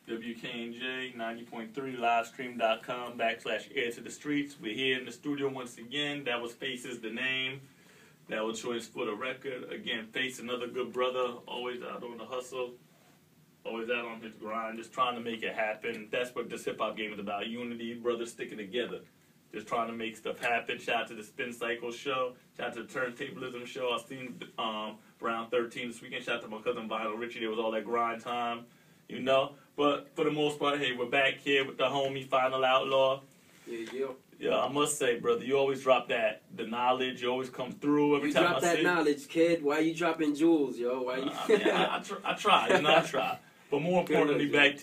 WKNJ 90.3 livestream.com/air to the streets. We're here in the studio once again. That was Faces the name. That was Choice for the record. Again, Face, another good brother, always out on the hustle, always out on his grind, just trying to make it happen. That's what this hip hop game is about. Unity, brothers sticking together. Just trying to make stuff happen. Shout out to the Spin Cycle show. Shout out to the Turntablism show. I seen Round 13 this weekend. Shout out to my cousin Vinyl Richie. There was all that grind time, you know. But for the most part, hey, we're back here with the homie Final Outlaw. Yeah, I must say, brother, you always drop the knowledge. You always come through every time I see. You drop that knowledge, kid. Why you dropping jewels, yo? Why you? I try, you know, I try. But more importantly, back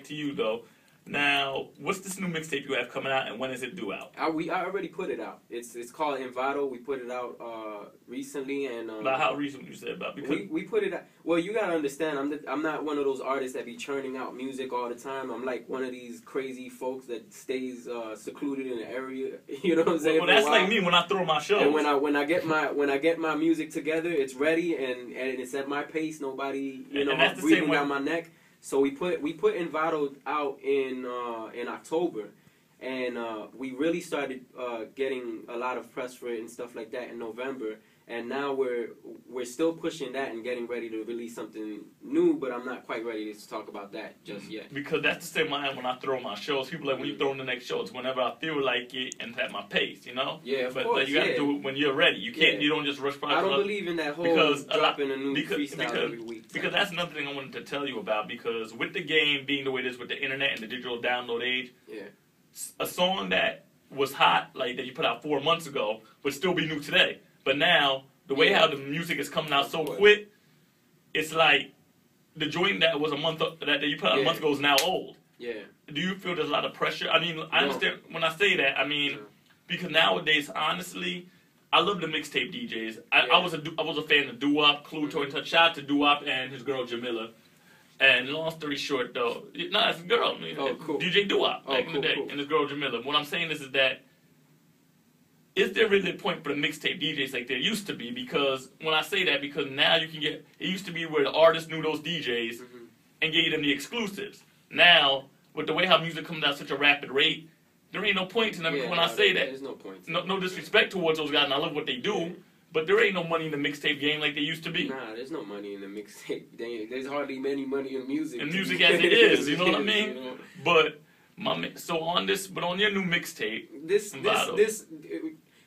to you though. Now, what's this new mixtape you have coming out, and when is it due out? I already put it out. It's called Envato. We put it out recently, and about how recent you said about? Because we put it out. Well, you gotta understand, I'm not one of those artists that be churning out music all the time. I'm like one of these crazy folks that stays secluded in the area. You know what I'm saying? Well, that's like me when I throw my shows. And when I get my music together, it's ready and it's at my pace. Nobody breathing down my neck. So we put Envato out in October, and we really started getting a lot of press for it and stuff like that in November. And now we're still pushing that and getting ready to release something new, but I'm not quite ready to talk about that just yet. Because that's the same I am when I throw my shows. People are like, when you throw in the next show, it's whenever I feel like it and at my pace, you know? Yeah, of course. But you gotta do it when you're ready. You can't. You don't just rush by. I don't believe in that whole dropping a new freestyle every week. Because that's another thing I wanted to tell you about. Because with the game being the way it is with the internet and the digital download age, a song that was hot, like that you put out 4 months ago, would still be new today. But now, the way how the music is coming out so quick, it's like the joint that was that you put out a month ago is now old. Yeah. Do you feel there's a lot of pressure? I mean, I understand when I say that. I mean, because nowadays, honestly, I love the mixtape DJs. I was a fan of Doo-Wop, Clue, and Touch. Shout out to Doo-Wop and his girl Jamila. And long story short, though, no, it's a girl. I mean, cool. DJ Doo-Wop back in the day, and his girl Jamila. What I'm saying is that. Is there really a point for the mixtape DJs like there used to be? Because when I say that, because now you can get, it used to be where the artists knew those DJs and gave them the exclusives. Now, with the way how music comes out at such a rapid rate, there ain't no point to them. When I say that, there's no point. No disrespect towards those guys, and I love what they do, but there ain't no money in the mixtape game like there used to be. Nah, there's no money in the mixtape. There's hardly any money in music. And music as it is, you know what I mean? You know? But on your new mixtape,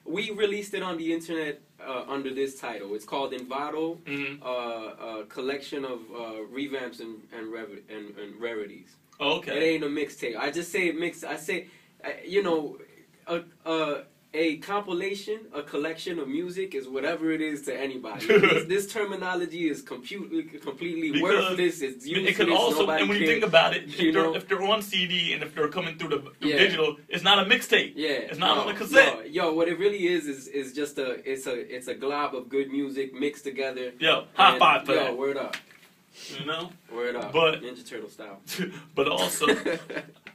we released it on the internet under this title. It's called Envato, a collection of revamps and rarities. Oh, okay. It ain't a mixtape. I just say mix. I say, a compilation, a collection of music is whatever it is to anybody. This terminology is completely worthless. It's useless. It could also, and when you think about it, if they're on CD and if they're coming through digital, it's not a mixtape. Yeah, it's not on a cassette. No. Yo, what it really is just it's a glob of good music mixed together. Yo, high five for that. Yo, word up. You know, word up. But Ninja Turtle style. But also,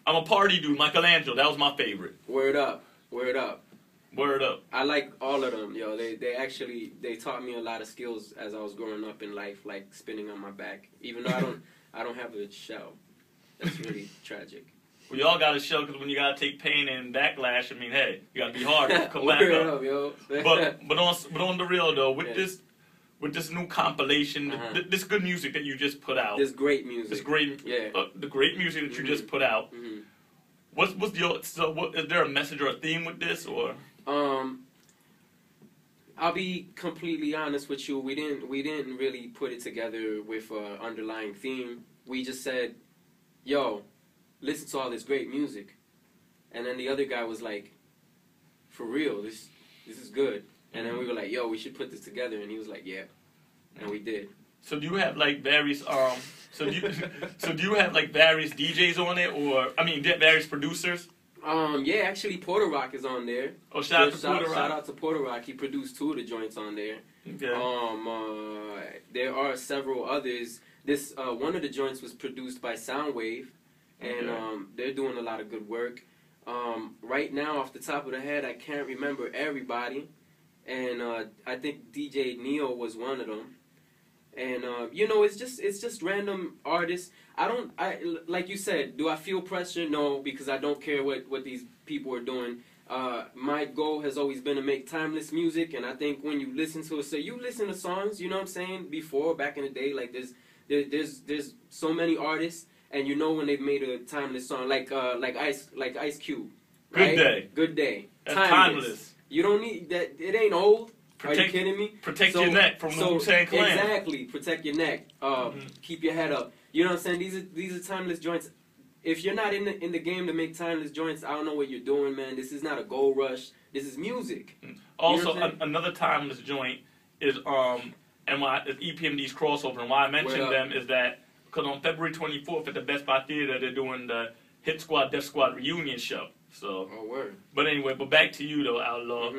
I'm a party dude. Michelangelo, that was my favorite. Word up. Word up. Word up. I like all of them, yo. They taught me a lot of skills as I was growing up in life, like spinning on my back. Even though I don't have a shell. That's really tragic. We all got a shell because when you gotta take pain and backlash, I mean, hey, you gotta be hard to come back up. Yo. but on the real though, with this new compilation, this good music that you just put out, this great music, the great music that you just put out. Is there a message or a theme with this or? I'll be completely honest with you. We didn't really put it together with an underlying theme. We just said, "Yo, listen to all this great music," and then the other guy was like, "For real, this is good." And then we were like, "Yo, we should put this together," and he was like, "Yeah," and we did. So do you have like various So do you have like various DJs on it, or various producers? Yeah, actually, Porter Rock is on there. Oh, shout out to Porter Rock. He produced 2 of the joints on there. Okay. There are several others. This one of the joints was produced by Soundwave, and they're doing a lot of good work. Right now, off the top of the head, I can't remember everybody, and I think DJ Neo was one of them. And you know, it's just random artists. I like you said, do I feel pressure? No, because I don't care what these people are doing. My goal has always been to make timeless music, and I think when you listen to it, so you listen to songs, you know what I'm saying, before, back in the day, like there's so many artists, and you know when they've made a timeless song, like Ice Cube, right? Good Day. That's timeless. You don't need that. It ain't old. Are you kidding me? Protect your neck from the Wu-Tang Clan. Exactly. Protect your neck. Keep your head up. You know what I'm saying? These are timeless joints. If you're not in the game to make timeless joints, I don't know what you're doing, man. This is not a gold rush. This is music. Also, you know another timeless joint is and why EPMD's crossover, and why I mentioned them is that because on February 24th at the Best Buy Theater they're doing the Hit Squad Def Squad reunion show. So. Oh word. But anyway, back to you though, Outlaw.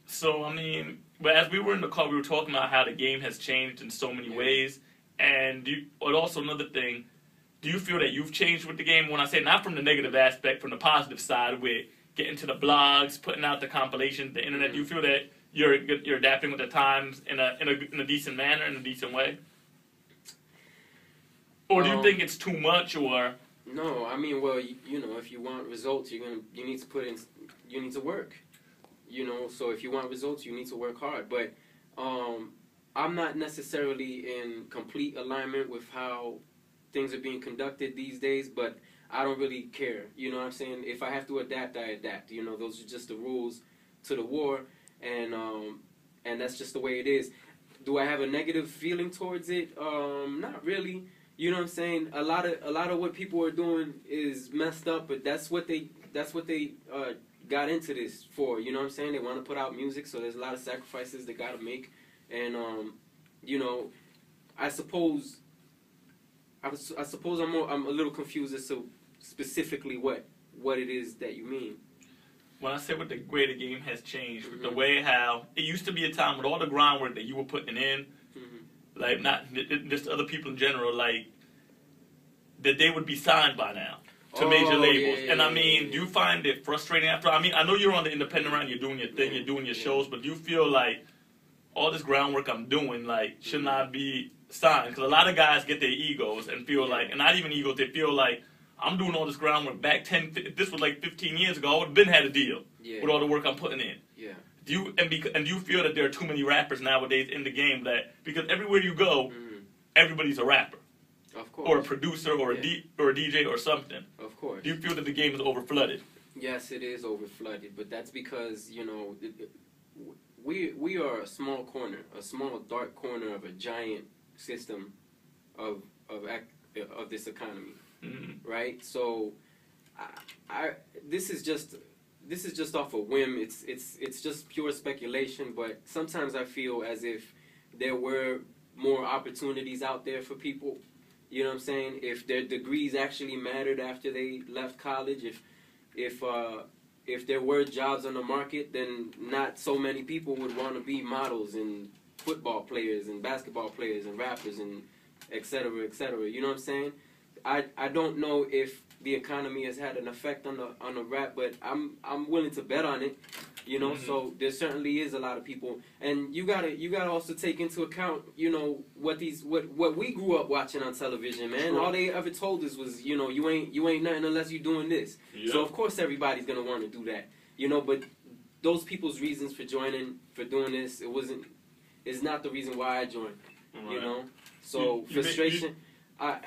So, I mean, but as we were in the car, we were talking about how the game has changed in so many ways. And but also another thing, do you feel that you've changed with the game? When I say not from the negative aspect, from the positive side, with getting to the blogs, putting out the compilations, the internet, do you feel that you're adapting with the times in a decent manner, in a decent way? Or do you think it's too much, or? No, I mean, well, you know, if you want results, you need to work. You know, so if you want results, you need to work hard. But I'm not necessarily in complete alignment with how things are being conducted these days, but I don't really care. You know what I'm saying? If I have to adapt, I adapt. You know, those are just the rules to the war, and that's just the way it is. Do I have a negative feeling towards it? Not really. You know what I'm saying? A lot of what people are doing is messed up, but that's what they got into this for. You know what I'm saying? They want to put out music, so there's a lot of sacrifices they got to make. And you know, I suppose I'm a little confused as to specifically what it is that you mean. When I say what the way the game has changed, the way how it used to be a time with all the groundwork that you were putting in, like not just other people in general, like that they would be signed by now to major labels. And I mean, do you find it frustrating after? I mean, I know you're on the independent round, you're doing your thing, you're doing your shows, but do you feel like all this groundwork I'm doing, like, should not be signed? Because a lot of guys get their egos and feel like, and not even egos, they feel like, I'm doing all this groundwork back 10, if this was like 15 years ago, I would have been had a deal with all the work I'm putting in. Yeah. Do you feel that there are too many rappers nowadays in the game that, because everywhere you go, everybody's a rapper? Of course. Or a producer, or a DJ, or something. Of course. Do you feel that the game is overflooded? Yes, it is overflooded, but that's because, you know, we are a small corner, a small dark corner of a giant system of this economy, right? So, this is just off a whim. It's just pure speculation. But sometimes I feel as if there were more opportunities out there for people. You know what I'm saying? If their degrees actually mattered after they left college, if there were jobs on the market, then not so many people would want to be models and football players and basketball players and rappers and et cetera, et cetera. You know what I'm saying? I don't know if the economy has had an effect on the rap, but I'm willing to bet on it. You know, so there certainly is a lot of people, and you gotta also take into account, you know, what we grew up watching on television, man. Sure. All they ever told us was, you know, you ain't nothing unless you're doing this. Yep. So of course everybody's gonna want to do that, you know. But those people's reasons for doing this, it's not the reason why I joined. Right. You know, so frustration. I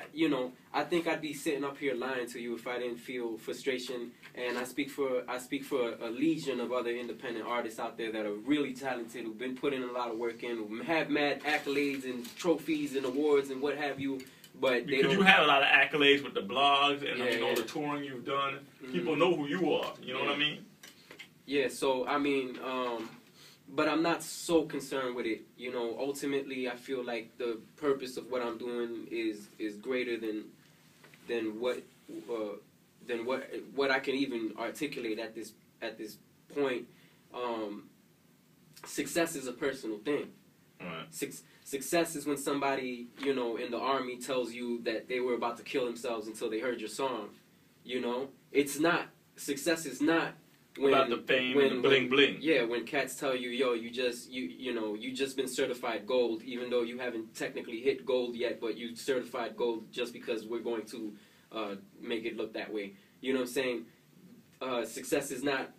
think I'd be sitting up here lying to you if I didn't feel frustration. And I speak for a legion of other independent artists out there that are really talented, who've been putting a lot of work in, who have mad accolades and trophies and awards and what have you. But because you had a lot of accolades with the blogs and I mean, all the touring you've done. People know who you are. You know what I mean? Yeah. So I mean, but I'm not so concerned with it. You know, ultimately, I feel like the purpose of what I'm doing is greater than what I can even articulate at this point. Success is a personal thing. Right. Success is when somebody, you know, in the army tells you that they were about to kill themselves until they heard your song. You know, success is not about the fame and the bling bling. Yeah, when cats tell you, yo, you just been certified gold, even though you haven't technically hit gold yet, but you certified gold just because we're going to make it look that way. You know what I'm saying? Success is not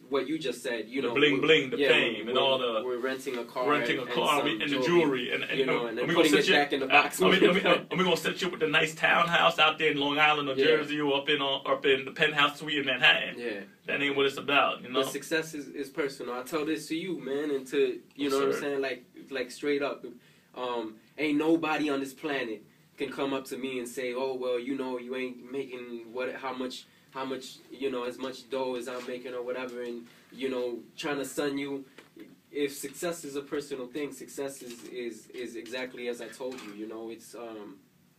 what you just said. You know, the bling bling, the fame, and all the. We're renting a car, and the jewelry, and you know, and then putting it back in the box. We're gonna set you up with a nice townhouse out there in Long Island or Jersey, or up in the penthouse suite in Manhattan. Yeah, that ain't what it's about. You know, but success is personal. I tell this to you, man, and to you know what I'm saying, like straight up. Ain't nobody on this planet can come up to me and say, oh well, you know, you ain't making how much, you know, as much dough as I'm making or whatever, and, you know, trying to sun you. If success is a personal thing, success is exactly as I told you, you know, it's,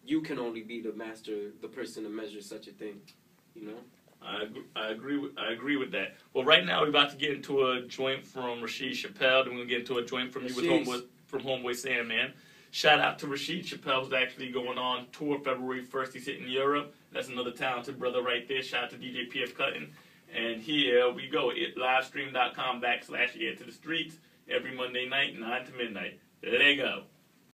you can only be the master, the person to measure such a thing, you know? I agree with that. Well, right now we're about to get into a joint from Rashid Chappelle, then we're going to get into a joint from Homeboy Sandman. Shout out to Rashid Chappelle, who's actually going on tour February 1st. He's hitting Europe. That's another talented brother right there. Shout out to DJ PF Cutting. And here we go. Livestream.com/Air to the Streets every Monday night, 9 to midnight. There they go.